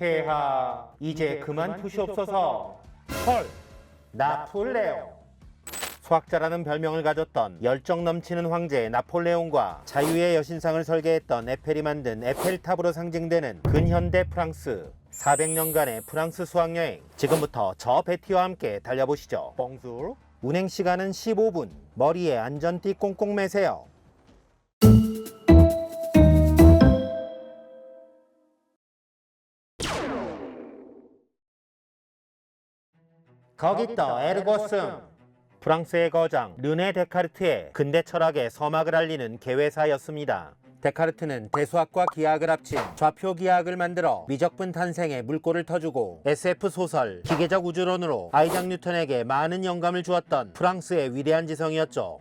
폐하 이제 그만 푸시옵소서. 헐, 나폴레옹. 수학자라는 별명을 가졌던 열정 넘치는 황제 나폴레옹과 자유의 여신상을 설계했던 에펠이 만든 에펠탑으로 상징되는 근현대 프랑스. 400년간의 프랑스 수학여행, 지금부터 저 베티와 함께 달려보시죠. 뽕술. 운행 시간은 15분. 머리에 안전띠 꽁꽁 매세요. 거기떠 에르고슴. 프랑스의 거장 르네 데카르트의 근대 철학의 서막을 알리는 개회사였습니다. 데카르트는 대수학과 기하학을 합친 좌표 기하학을 만들어 미적분 탄생의 물꼬를 터주고 SF 소설 기계적 우주론으로 아이작 뉴턴에게 많은 영감을 주었던 프랑스의 위대한 지성이었죠.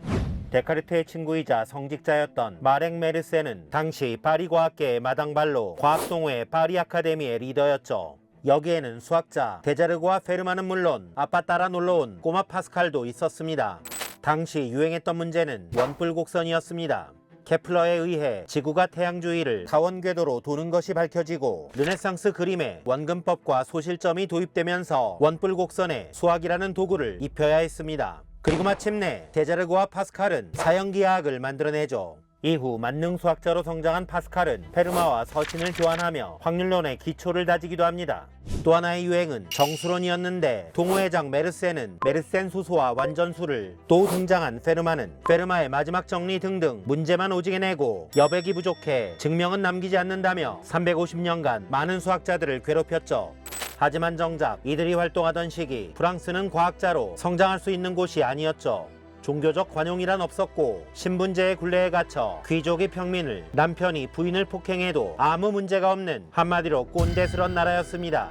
데카르트의 친구이자 성직자였던 마렉 메르세는 당시 파리 과학계의 마당발로 과학동호회 파리 아카데미의 리더였죠. 여기에는 수학자 데자르고와 페르마는 물론 아빠 따라 놀러온 꼬마 파스칼도 있었습니다. 당시 유행했던 문제는 원뿔 곡선이었습니다. 케플러에 의해 지구가 태양 주위를 타원 궤도로 도는 것이 밝혀지고 르네상스 그림에 원근법과 소실점이 도입되면서 원뿔 곡선에 수학이라는 도구를 입혀야 했습니다. 그리고 마침내 데자르고와 파스칼은 사형기하학을 만들어내죠. 이후 만능 수학자로 성장한 파스칼은 페르마와 서신을 교환하며 확률론의 기초를 다지기도 합니다. 또 하나의 유행은 정수론이었는데 동호회장 메르세는 메르센 수소와 완전수를, 또 등장한 페르마는 페르마의 마지막 정리 등등 문제만 오지게 내고 여백이 부족해 증명은 남기지 않는다며 350년간 많은 수학자들을 괴롭혔죠. 하지만 정작 이들이 활동하던 시기 프랑스는 과학자로 성장할 수 있는 곳이 아니었죠. 종교적 관용이란 없었고 신분제의 굴레에 갇혀 귀족이 평민을, 남편이 부인을 폭행해도 아무 문제가 없는 한마디로 꼰대스런 나라였습니다.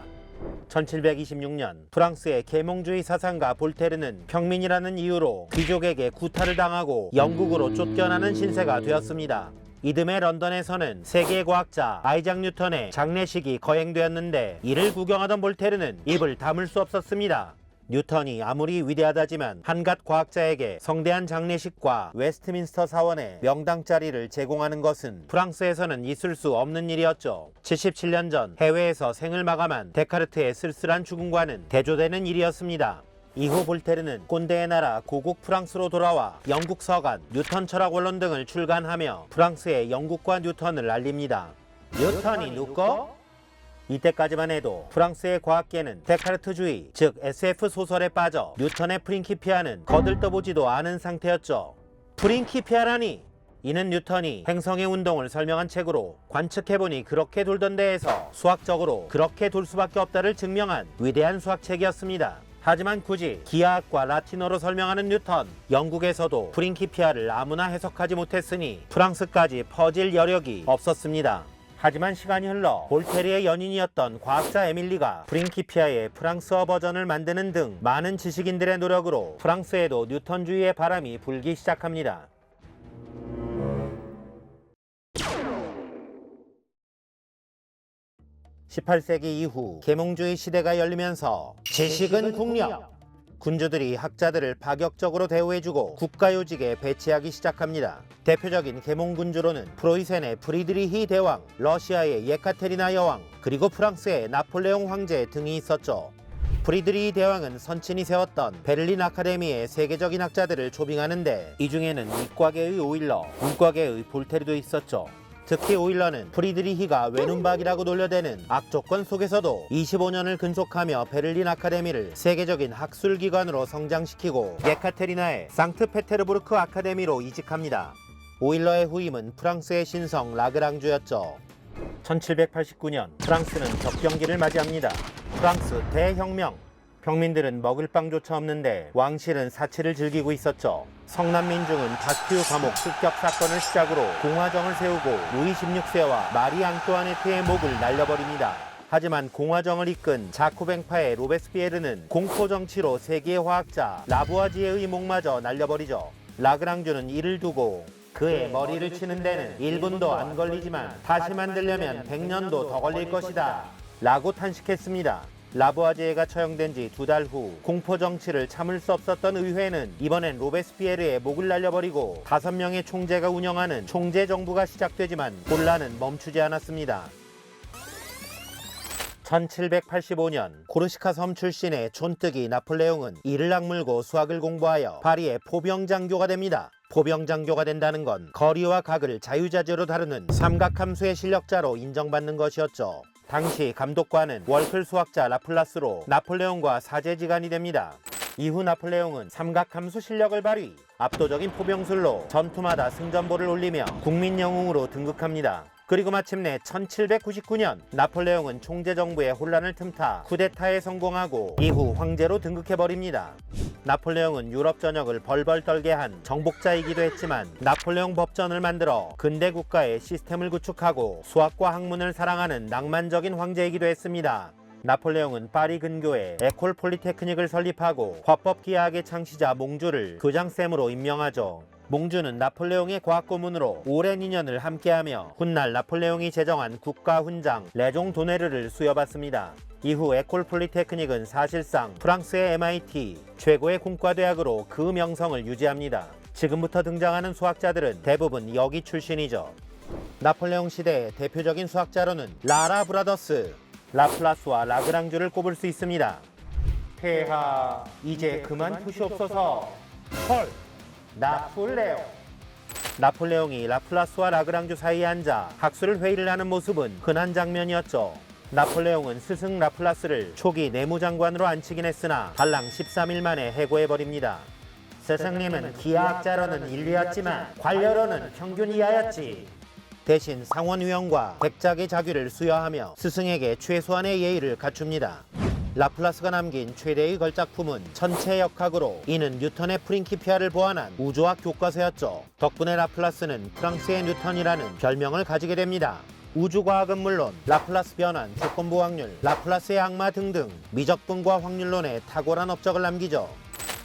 1726년 프랑스의 계몽주의 사상가 볼테르는 평민이라는 이유로 귀족에게 구타를 당하고 영국으로 쫓겨나는 신세가 되었습니다. 이듬해 런던에서는 세계 과학자 아이작 뉴턴의 장례식이 거행되었는데 이를 구경하던 볼테르는 입을 다물 수 없었습니다. 뉴턴이 아무리 위대하다지만 한갓 과학자에게 성대한 장례식과 웨스트민스터 사원의 명당 자리를 제공하는 것은 프랑스에서는 있을 수 없는 일이었죠. 77년 전 해외에서 생을 마감한 데카르트의 쓸쓸한 죽음과는 대조되는 일이었습니다. 이후 볼테르는 꼰대의 나라 고국 프랑스로 돌아와 영국 서간, 뉴턴 철학 원론 등을 출간하며 프랑스의 영국과 뉴턴을 알립니다. 뉴턴이 누구? 이때까지만 해도 프랑스의 과학계는 데카르트주의, 즉 SF 소설에 빠져 뉴턴의 프린키피아는 거들떠보지도 않은 상태였죠. 프린키피아라니! 이는 뉴턴이 행성의 운동을 설명한 책으로 관측해보니 그렇게 돌던데에서 수학적으로 그렇게 돌 수밖에 없다를 증명한 위대한 수학책이었습니다. 하지만 굳이 기하학과 라틴어로 설명하는 뉴턴, 영국에서도 프린키피아를 아무나 해석하지 못했으니 프랑스까지 퍼질 여력이 없었습니다. 하지만 시간이 흘러 볼테르의 연인이었던 과학자 에밀리가 프린키피아의 프랑스어 버전을 만드는 등 많은 지식인들의 노력으로 프랑스에도 뉴턴주의의 바람이 불기 시작합니다. (18세기) 이후 계몽주의 시대가 열리면서 지식은 국력! 군주들이 학자들을 파격적으로 대우해주고 국가요직에 배치하기 시작합니다. 대표적인 계몽군주로는 프로이센의 프리드리히 대왕, 러시아의 예카테리나 여왕, 그리고 프랑스의 나폴레옹 황제 등이 있었죠. 프리드리히 대왕은 선친이 세웠던 베를린 아카데미의 세계적인 학자들을 초빙하는데 이 중에는 이과계의 오일러, 문과계의 볼테르도 있었죠. 특히 오일러는 프리드리히가 외눈박이라고 놀려대는 악조건 속에서도 25년을 근속하며 베를린 아카데미를 세계적인 학술기관으로 성장시키고 예카테리나의 상트페테르부르크 아카데미로 이직합니다. 오일러의 후임은 프랑스의 신성 라그랑주였죠. 1789년 프랑스는 적경기를 맞이합니다. 프랑스 대혁명. 평민들은 먹을 빵조차 없는데 왕실은 사치를 즐기고 있었죠. 성남민중은 바큐 감옥 습격 사건을 시작으로 공화정을 세우고 루이 16세와 마리 앙뚜아네트의 목을 날려버립니다. 하지만 공화정을 이끈 자코뱅파의 로베스피에르는 공포정치로 세계의 화학자 라부아지에의 목마저 날려버리죠. 라그랑주는 이를 두고 그의 머리를 치는 데는 1분도 안 걸리지만 다시 만들려면 100년도 더 걸릴 것이다 라고 탄식했습니다. 라부아지에가 처형된 지 2달 후 공포정치를 참을 수 없었던 의회는 이번엔 로베스피에르의 목을 날려버리고 5명의 총재가 운영하는 총재정부가 시작되지만 혼란은 멈추지 않았습니다. 1785년 코르시카 섬 출신의 촌뜨기 나폴레옹은 이를 악물고 수학을 공부하여 파리의 포병장교가 됩니다. 포병장교가 된다는 건 거리와 각을 자유자재로 다루는 삼각함수의 실력자로 인정받는 것이었죠. 당시 감독관은 월클 수학자 라플라스로 나폴레옹과 사제지간이 됩니다. 이후 나폴레옹은 삼각함수 실력을 발휘, 압도적인 포병술로 전투마다 승전보를 올리며 국민영웅으로 등극합니다. 그리고 마침내 1799년 나폴레옹은 총재정부의 혼란을 틈타 쿠데타에 성공하고 이후 황제로 등극해버립니다. 나폴레옹은 유럽 전역을 벌벌 떨게 한 정복자이기도 했지만 나폴레옹 법전을 만들어 근대 국가의 시스템을 구축하고 수학과 학문을 사랑하는 낭만적인 황제이기도 했습니다. 나폴레옹은 파리 근교에 에콜 폴리테크닉을 설립하고 화법기하학의 창시자 몽주를 교장쌤으로 임명하죠. 몽주는 나폴레옹의 과학고문으로 오랜 인연을 함께하며 훗날 나폴레옹이 제정한 국가훈장 레종 도네르를 수여받습니다. 이후 에콜 폴리테크닉은 사실상 프랑스의 MIT 최고의 공과대학으로 그 명성을 유지합니다. 지금부터 등장하는 수학자들은 대부분 여기 출신이죠. 나폴레옹 시대의 대표적인 수학자로는 라라 브라더스, 라플라스와 라그랑주를 꼽을 수 있습니다. 폐하, 이제 그만 푸시옵소서. 헐, 나폴레옹. 나폴레옹이 라플라스와 라그랑주 사이에 앉아 학술 회의를 하는 모습은 흔한 장면이었죠. 나폴레옹은 스승 라플라스를 초기 내무장관으로 앉히긴 했으나 달랑 13일 만에 해고해버립니다. 스승님은 기하학자로는 1위였지만 관료로는 평균 이하였지. 대신 상원의원과 백작의 자규를 수여하며 스승에게 최소한의 예의를 갖춥니다. 라플라스가 남긴 최대의 걸작품은 천체 역학으로 이는 뉴턴의 프린키피아를 보완한 우주학 교과서였죠. 덕분에 라플라스는 프랑스의 뉴턴이라는 별명을 가지게 됩니다. 우주과학은 물론 라플라스 변환, 조건부 확률, 라플라스의 악마 등등 미적분과 확률론에 탁월한 업적을 남기죠.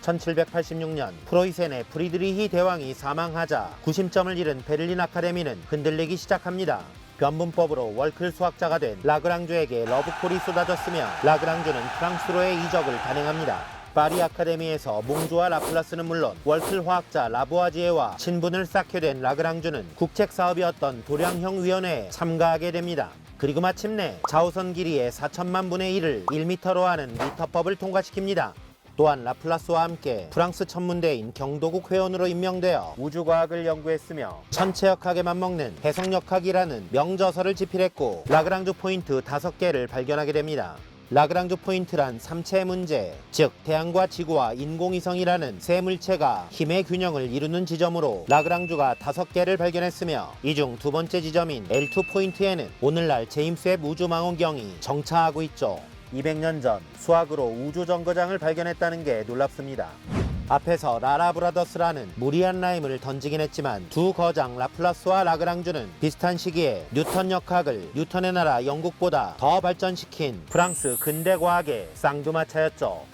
1786년 프로이센의 프리드리히 대왕이 사망하자 구심점을 잃은 베를린 아카데미는 흔들리기 시작합니다. 변분법으로 월클 수학자가 된 라그랑주에게 러브콜이 쏟아졌으며 라그랑주는 프랑스로의 이적을 단행합니다. 파리 아카데미에서 몽주와 라플라스는 물론 월클 화학자 라부아지에와 친분을 쌓게 된 라그랑주는 국책사업이었던 도량형위원회에 참가하게 됩니다. 그리고 마침내 자오선 길이의 4천만 분의 1을 1m로 하는 미터법을 통과시킵니다. 또한 라플라스와 함께 프랑스 천문대인 경도국 회원으로 임명되어 우주과학을 연구했으며 천체역학에 맞먹는 해성역학이라는 명저서를 집필했고 라그랑주 포인트 5개를 발견하게 됩니다. 라그랑주 포인트란 삼체의 문제, 즉 태양과 지구와 인공위성이라는 세 물체가 힘의 균형을 이루는 지점으로 라그랑주가 5개를 발견했으며 이 중 두 번째 지점인 L2 포인트에는 오늘날 제임스 웹 우주망원경이 정차하고 있죠. 200년 전 수학으로 우주정거장을 발견했다는 게 놀랍습니다. 앞에서 라라 브라더스라는 무리한 라임을 던지긴 했지만 두 거장 라플라스와 라그랑주는 비슷한 시기에 뉴턴 역학을 뉴턴의 나라 영국보다 더 발전시킨 프랑스 근대과학의 쌍두마차였죠.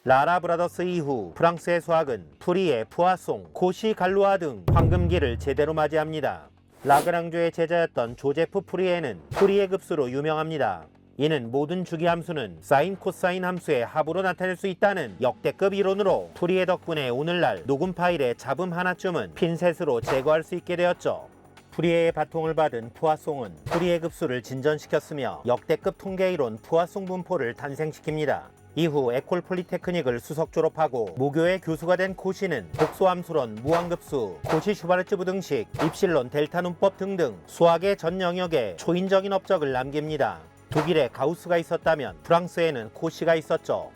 라라 브라더스 이후 프랑스의 수학은 프리에, 푸아송, 코시 갈루아 등 황금기를 제대로 맞이합니다. 라그랑주의 제자였던 조제프 프리에는 프리의 급수로 유명합니다. 이는 모든 주기함수는 사인 코사인 함수의 합으로 나타낼 수 있다는 역대급 이론으로 프리에 덕분에 오늘날 녹음 파일의 잡음 하나쯤은 핀셋으로 제거할 수 있게 되었죠. 프리에의 바통을 받은 푸아송은 프리의 급수를 진전시켰으며 역대급 통계이론 푸아송 분포를 탄생시킵니다. 이후 에콜 폴리테크닉을 수석 졸업하고 모교의 교수가 된 코시는 복소함수론, 무한급수, 코시 슈바르츠 부등식, 입실론, 델타 문법 등등 수학의 전 영역에 초인적인 업적을 남깁니다. 독일에 가우스가 있었다면 프랑스에는 코시가 있었죠.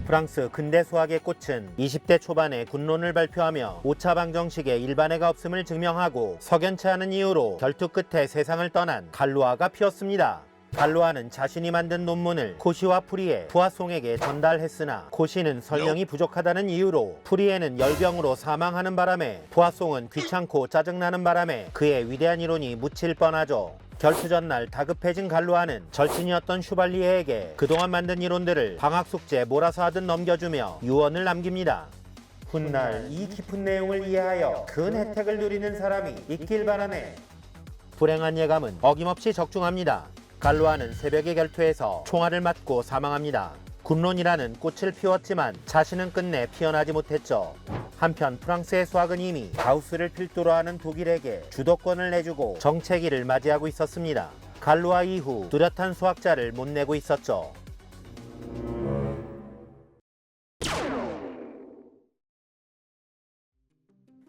프랑스 근대 수학의 꽃은 20대 초반에 군론을 발표하며 오차 방정식에 일반해가 없음을 증명하고 석연치 않은 이유로 결투 끝에 세상을 떠난 갈루아가 피었습니다. 갈루아는 자신이 만든 논문을 코시와 프리에, 푸아송에게 전달했으나 코시는 설명이 부족하다는 이유로 프리에는 열병으로 사망하는 바람에 푸아송은 귀찮고 짜증나는 바람에 그의 위대한 이론이 묻힐 뻔하죠. 결투 전날 다급해진 갈루아는 절친이었던 슈발리에에게 그동안 만든 이론들을 방학 숙제 몰아서 하듯 넘겨주며 유언을 남깁니다. 훗날 이 깊은 내용을 이해하여 큰 혜택을 누리는 사람이 있길 바라네. 불행한 예감은 어김없이 적중합니다. 갈루아는 새벽에 결투에서 총알을 맞고 사망합니다. 군론이라는 꽃을 피웠지만 자신은 끝내 피어나지 못했죠. 한편 프랑스의 수학은 이미 가우스를 필두로 하는 독일에게 주도권을 내주고 정체기를 맞이하고 있었습니다. 갈루아 이후 뚜렷한 수학자를 못 내고 있었죠.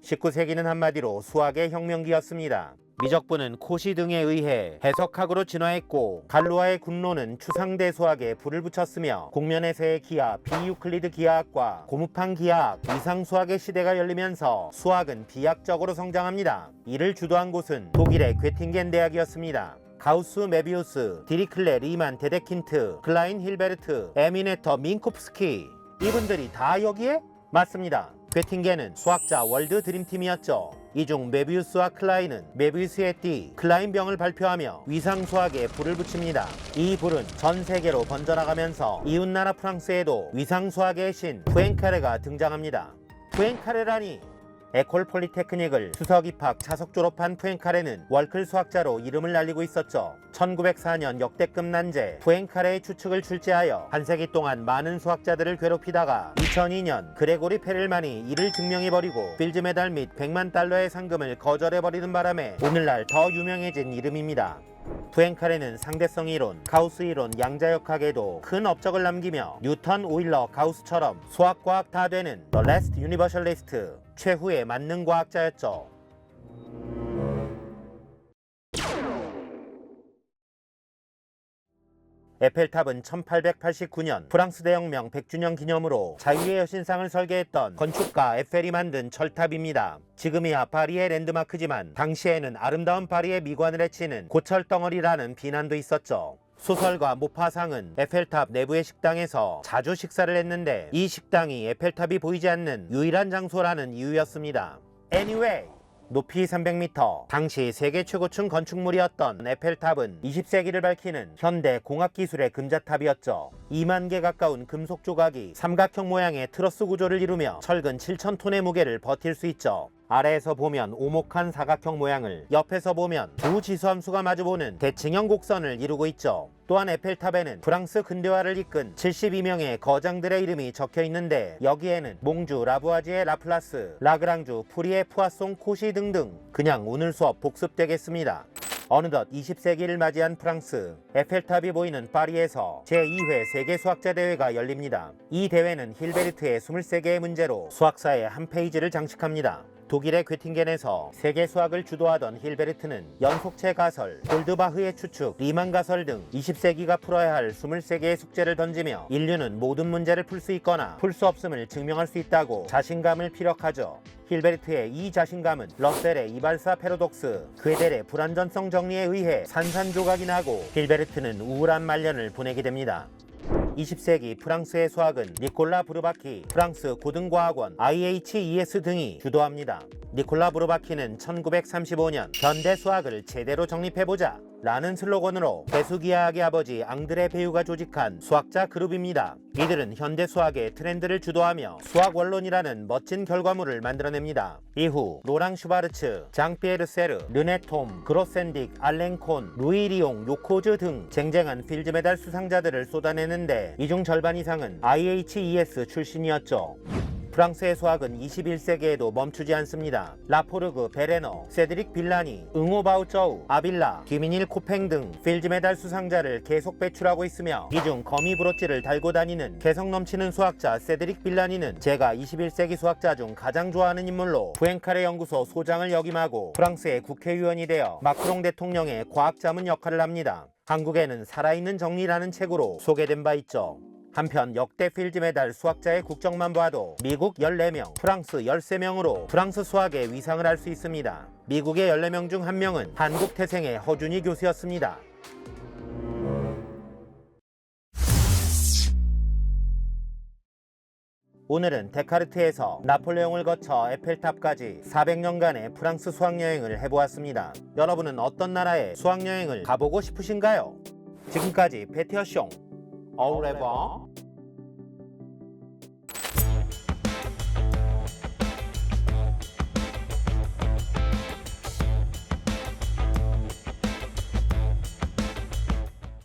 19세기는 한마디로 수학의 혁명기였습니다. 미적분은 코시 등에 의해 해석학으로 진화했고 갈루아의 군론은 추상대 수학에 불을 붙였으며 공면에서의 기하, 비유클리드 기하학과 고무판 기하학, 위상수학의 시대가 열리면서 수학은 비약적으로 성장합니다. 이를 주도한 곳은 독일의 괴팅겐 대학이었습니다. 가우스, 메비우스, 디리클레, 리만, 데데킨트, 클라인, 힐베르트, 에미네터, 민코프스키 이분들이 다 여기에? 맞습니다. 괴팅겐은 수학자 월드 드림팀이었죠. 이 중 메비우스와 클라인은 메비우스의 띠, 클라인병을 발표하며 위상수학에 불을 붙입니다. 이 불은 전 세계로 번져나가면서 이웃나라 프랑스에도 위상수학의 신 푸엥카레가 등장합니다. 푸엥카레라니! 에콜 폴리테크닉을 수석 입학 차석 졸업한 푸엥카레는 월클 수학자로 이름을 날리고 있었죠. 1904년 역대급 난제 푸엥카레의 추측을 출제하여 한 세기 동안 많은 수학자들을 괴롭히다가 2002년 그레고리 페렐만이 이를 증명해버리고 필즈 메달 및 100만 달러의 상금을 거절해버리는 바람에 오늘날 더 유명해진 이름입니다. 푸엥카레는 상대성 이론, 가우스 이론, 양자역학에도 큰 업적을 남기며 뉴턴, 오일러, 가우스처럼 수학과학 다 되는 The Last Universalist, 최후의 만능과학자였죠. 에펠탑은 1889년 프랑스 대혁명 100주년 기념으로 자유의 여신상을 설계했던 건축가 에펠이 만든 철탑입니다. 지금이야 파리의 랜드마크지만 당시에는 아름다운 파리의 미관을 해치는 고철덩어리라는 비난도 있었죠. 소설가 모파상은 에펠탑 내부의 식당에서 자주 식사를 했는데 이 식당이 에펠탑이 보이지 않는 유일한 장소라는 이유였습니다. Anyway, 높이 300m, 당시 세계 최고층 건축물이었던 에펠탑은 20세기를 밝히는 현대 공학기술의 금자탑이었죠. 2만 개 가까운 금속 조각이 삼각형 모양의 트러스 구조를 이루며 철근 7,000톤의 무게를 버틸 수 있죠. 아래에서 보면 오목한 사각형 모양을, 옆에서 보면 두 지수함수가 마주보는 대칭형 곡선을 이루고 있죠. 또한 에펠탑에는 프랑스 근대화를 이끈 72명의 거장들의 이름이 적혀 있는데 여기에는 몽주, 라부아지에 라플라스, 라그랑주, 푸리에 푸아송, 코시 등등 그냥 오늘 수업 복습되겠습니다. 어느덧 20세기를 맞이한 프랑스, 에펠탑이 보이는 파리에서 제2회 세계수학자대회가 열립니다. 이 대회는 힐베르트의 23개의 문제로 수학사의 한 페이지를 장식합니다. 독일의 괴팅겐에서 세계 수학을 주도하던 힐베르트는 연속체 가설, 골드바흐의 추측, 리만 가설 등 20세기가 풀어야 할 23개의 숙제를 던지며 인류는 모든 문제를 풀 수 있거나 풀 수 없음을 증명할 수 있다고 자신감을 피력하죠. 힐베르트의 이 자신감은 러셀의 이발사 패러독스, 괴델의 불완전성 정리에 의해 산산조각이 나고 힐베르트는 우울한 말년을 보내게 됩니다. 20세기 프랑스의 수학은 니콜라 브르바키, 프랑스 고등과학원 IHES 등이 주도합니다. 니콜라 브르바키는 1935년 현대 수학을 제대로 정립해보자 라는 슬로건으로 배수기하학의 아버지 앙드레 베유가 조직한 수학자 그룹입니다. 이들은 현대 수학의 트렌드를 주도하며 수학 원론이라는 멋진 결과물을 만들어냅니다. 이후 로랑 슈바르츠, 장피에르 세르, 르네 톰, 그로센딕, 알렌 콘, 루이 리옹, 요코즈 등 쟁쟁한 필드 메달 수상자들을 쏟아내는데 이 중 절반 이상은 IHES 출신이었죠. 프랑스의 수학은 21세기에도 멈추지 않습니다. 라포르그, 베레너, 세드릭 빌라니, 응오바우쩌우, 아빌라, 뒤미닐 코팽 등 필드 메달 수상자를 계속 배출하고 있으며 이 중 거미 브로치를 달고 다니는 개성 넘치는 수학자 세드릭 빌라니는 제가 21세기 수학자 중 가장 좋아하는 인물로 푸엥카레 연구소 소장을 역임하고 프랑스의 국회의원이 되어 마크롱 대통령의 과학자문 역할을 합니다. 한국에는 살아있는 정리라는 책으로 소개된 바 있죠. 한편 역대 필드 메달 수학자의 국적만 봐도 미국 14명, 프랑스 13명으로 프랑스 수학의 위상을 알 수 있습니다. 미국의 14명 중 1명은 한국 태생의 허준희 교수였습니다. 오늘은 데카르트에서 나폴레옹을 거쳐 에펠탑까지 400년간의 프랑스 수학여행을 해보았습니다. 여러분은 어떤 나라에 수학여행을 가보고 싶으신가요? 지금까지 베티어숑 어우레버